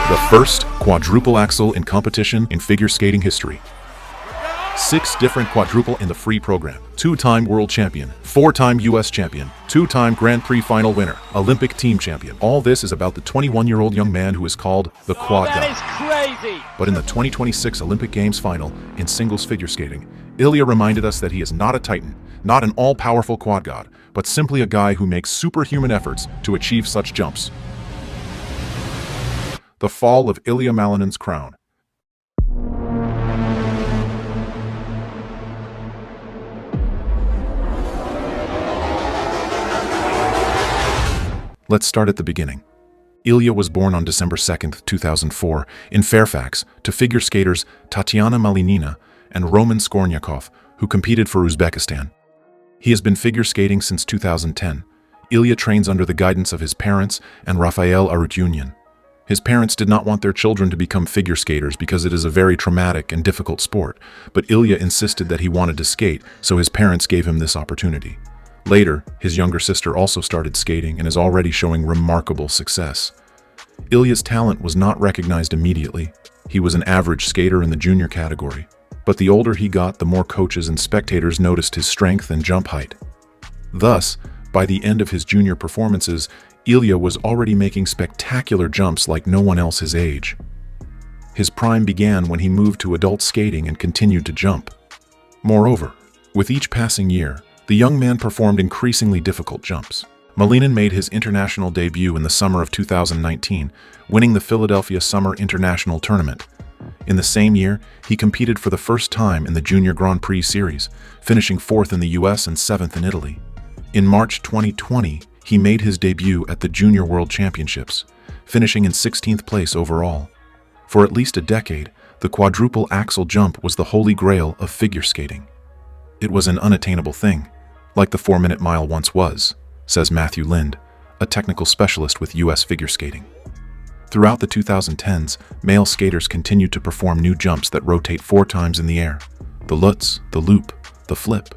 The first quadruple axel in competition in figure skating history. 6 different quadruple in the free program. 2-time world champion, 4-time US champion, 2-time Grand Prix final winner, Olympic team champion. All this is about the 21-year-old young man who is called the Quad God. That is crazy! But in the 2026 Olympic Games final in singles figure skating, Ilya reminded us that he is not a titan, not an all-powerful quad god, but simply a guy who makes superhuman efforts to achieve such jumps. The fall of Ilya Malinin's crown. Let's start at the beginning. Ilya was born on December 2nd, 2004, in Fairfax, to figure skaters Tatyana Malinina and Roman Skornyakov, who competed for Uzbekistan. He has been figure skating since 2010. Ilya trains under the guidance of his parents and Rafael Arutyunian. His parents did not want their children to become figure skaters because it is a very traumatic and difficult sport, but Ilya insisted that he wanted to skate, so his parents gave him this opportunity. Later, his younger sister also started skating and is already showing remarkable success. Ilya's talent was not recognized immediately. He was an average skater in the junior category. But the older he got, the more coaches and spectators noticed his strength and jump height. Thus, by the end of his junior performances, Ilya was already making spectacular jumps like no one else his age. His prime began when he moved to adult skating and continued to jump. Moreover, with each passing year, the young man performed increasingly difficult jumps. Malinin made his international debut in the summer of 2019, winning the Philadelphia Summer International Tournament. In the same year, he competed for the first time in the Junior Grand Prix Series, finishing 4th in the US and 7th in Italy. In March 2020, he made his debut at the Junior World Championships, finishing in 16th place overall. For at least a decade, the quadruple axel jump was the holy grail of figure skating. It was an unattainable thing, like the 4-minute mile once was, says Matthew Lind, a technical specialist with US figure skating. Throughout the 2010s, male skaters continued to perform new jumps that rotate 4 times in the air: the lutz, the loop, the flip.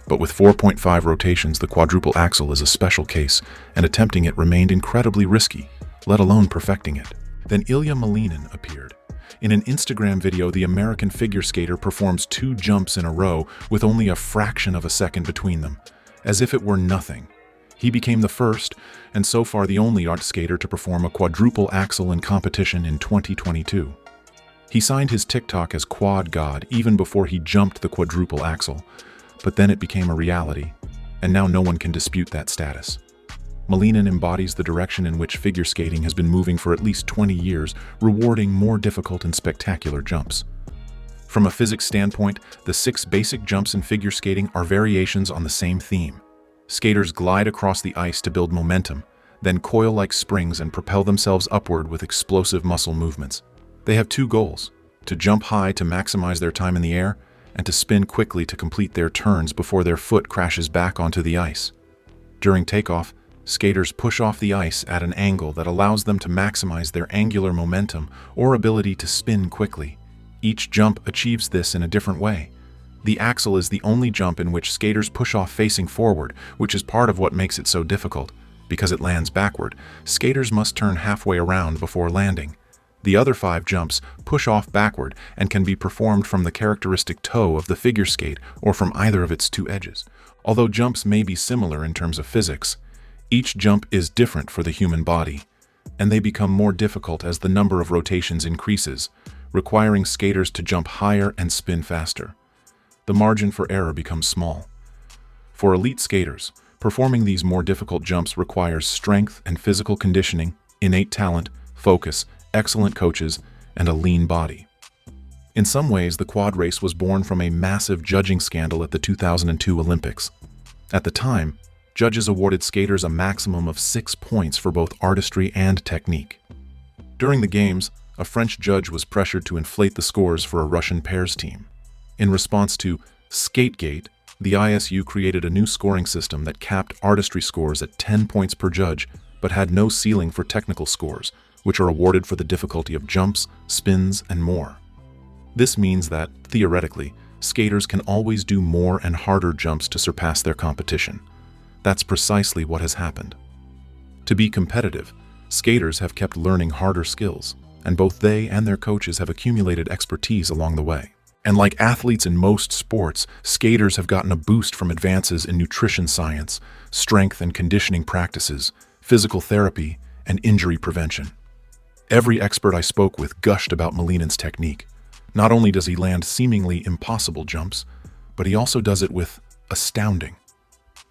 But with 4.5 rotations, the quadruple axel is a special case, and attempting it remained incredibly risky, let alone perfecting it. Then Ilya Malinin appeared. In an Instagram video, the American figure skater performs 2 jumps in a row with only a fraction of a second between them, as if it were nothing. He became the first, and so far the only art skater to perform a quadruple axel in competition in 2022. He signed his TikTok as Quad God even before he jumped the quadruple axel, but then it became a reality, and now no one can dispute that status. Malinin embodies the direction in which figure skating has been moving for at least 20 years, rewarding more difficult and spectacular jumps. From a physics standpoint, the 6 basic jumps in figure skating are variations on the same theme. Skaters glide across the ice to build momentum, then coil like springs and propel themselves upward with explosive muscle movements. They have 2 goals: to jump high to maximize their time in the air, and to spin quickly to complete their turns before their foot crashes back onto the ice. During takeoff, skaters push off the ice at an angle that allows them to maximize their angular momentum or ability to spin quickly. Each jump achieves this in a different way. The axel is the only jump in which skaters push off facing forward, which is part of what makes it so difficult. Because it lands backward, skaters must turn halfway around before landing. The other 5 jumps push off backward and can be performed from the characteristic toe of the figure skate or from either of its 2 edges. Although jumps may be similar in terms of physics, each jump is different for the human body, and they become more difficult as the number of rotations increases, requiring skaters to jump higher and spin faster. The margin for error becomes small. For elite skaters, performing these more difficult jumps requires strength and physical conditioning, innate talent, focus, excellent coaches, and a lean body. In some ways, the quad race was born from a massive judging scandal at the 2002 Olympics. At the time, judges awarded skaters a maximum of 6 points for both artistry and technique. During the games, a French judge was pressured to inflate the scores for a Russian pairs team. In response to Skategate, the ISU created a new scoring system that capped artistry scores at 10 points per judge, but had no ceiling for technical scores, which are awarded for the difficulty of jumps, spins, and more. This means that, theoretically, skaters can always do more and harder jumps to surpass their competition. That's precisely what has happened. To be competitive, Skaters have kept learning harder skills, and both they and their coaches have accumulated expertise along the way. And like athletes in most sports, skaters have gotten a boost from advances in nutrition science, strength and conditioning practices, physical therapy, and injury prevention. Every expert I spoke with gushed about Malinin's technique. Not only does he land seemingly impossible jumps, but he also does it with astounding.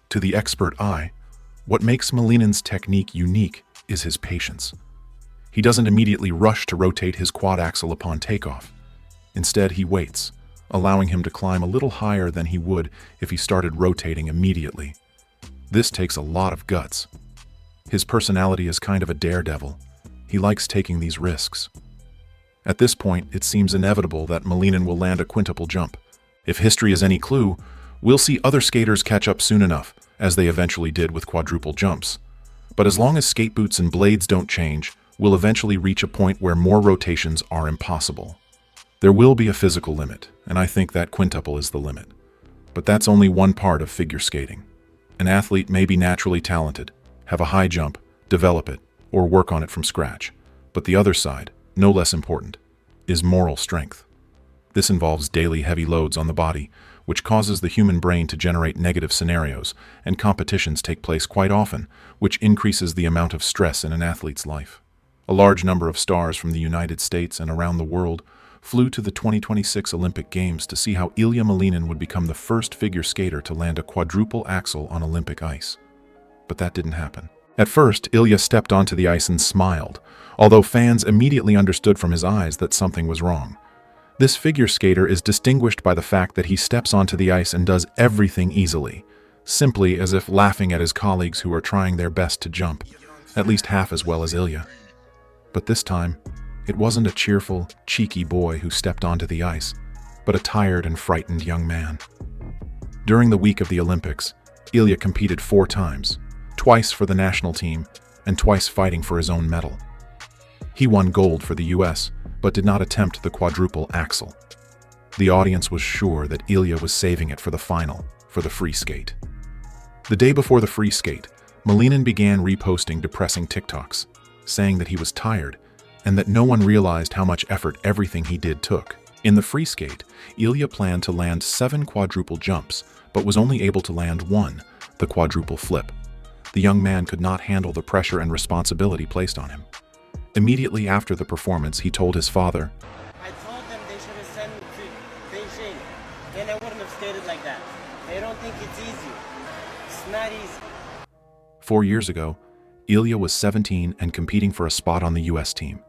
To the expert eye, what makes Malinin's technique unique is his patience. He doesn't immediately rush to rotate his quad axel upon takeoff. Instead, he waits, allowing him to climb a little higher than he would if he started rotating immediately. This takes a lot of guts. His personality is kind of a daredevil. He likes taking these risks. At this point, it seems inevitable that Malinin will land a quintuple jump. If history is any clue, we'll see other skaters catch up soon enough, as they eventually did with quadruple jumps. But as long as skate boots and blades don't change, we'll eventually reach a point where more rotations are impossible. There will be a physical limit, and I think that quintuple is the limit. But that's only one part of figure skating. An athlete may be naturally talented, have a high jump, develop it, or work on it from scratch. But the other side, no less important, is moral strength. This involves daily heavy loads on the body, which causes the human brain to generate negative scenarios, and competitions take place quite often, which increases the amount of stress in an athlete's life. A large number of stars from the United States and around the world flew to the 2026 Olympic Games to see how Ilia Malinin would become the first figure skater to land a quadruple axel on Olympic ice. But that didn't happen. At first, Ilya stepped onto the ice and smiled, although fans immediately understood from his eyes that something was wrong. This figure skater is distinguished by the fact that he steps onto the ice and does everything easily, simply as if laughing at his colleagues who are trying their best to jump, at least half as well as Ilya. But this time, it wasn't a cheerful, cheeky boy who stepped onto the ice, but a tired and frightened young man. During the week of the Olympics, Ilya competed 4 times, twice for the national team, and twice fighting for his own medal. He won gold for the US, but did not attempt the quadruple axel. The audience was sure that Ilya was saving it for the final, for the free skate. The day before the free skate, Malinin began reposting depressing TikToks, saying that he was tired and that no one realized how much effort everything he did took. In the free skate, Ilya planned to land 7 quadruple jumps, but was only able to land 1, the quadruple flip. The young man could not handle the pressure and responsibility placed on him. Immediately after the performance, he told his father, "I told them they should have sent me to Beijing, and I wouldn't have skated like that. They don't think it's easy. It's not easy." 4 years ago, Ilya was 17 and competing for a spot on the US team.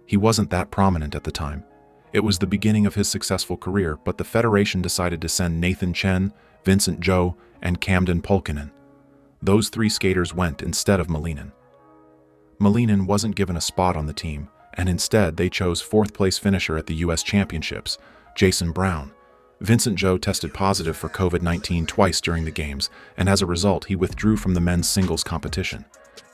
He wasn't that prominent at the time. It was the beginning of his successful career, but the federation decided to send Nathan Chen, Vincent Zhou, and Camden Pulkkinen. Those 3 skaters went instead of Malinin. Malinin wasn't given a spot on the team, and instead they chose 4th-place finisher at the US Championships, Jason Brown. Vincent Zhou tested positive for COVID-19 twice during the games, and as a result he withdrew from the men's singles competition.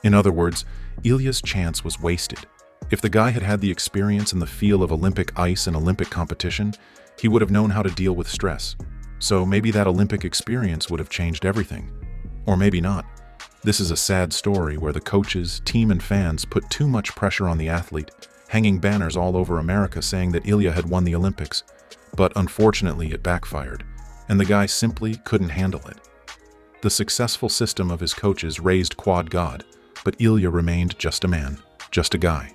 In other words, Ilya's chance was wasted. If the guy had had the experience and the feel of Olympic ice and Olympic competition, he would have known how to deal with stress. So maybe that Olympic experience would have changed everything. Or maybe not. This is a sad story where the coaches, team, and fans put too much pressure on the athlete, hanging banners all over America saying that Ilya had won the Olympics. But unfortunately, it backfired, and the guy simply couldn't handle it. The successful system of his coaches raised Quad God, but Ilya remained just a man, just a guy.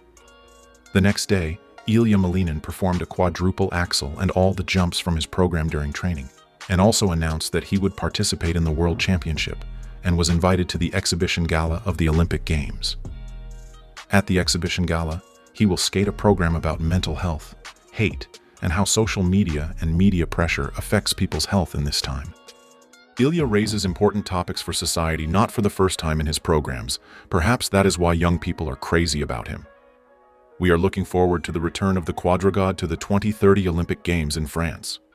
The next day, Ilia Malinin performed a quadruple axel and all the jumps from his program during training, and also announced that he would participate in the World Championship and was invited to the exhibition gala of the Olympic Games. At the exhibition gala, he will skate a program about mental health, hate, and how social media and media pressure affects people's health in this time. Ilya raises important topics for society not for the first time in his programs. Perhaps that is why young people are crazy about him. We are looking forward to the return of the Quadrugod to the 2030 Olympic Games in France.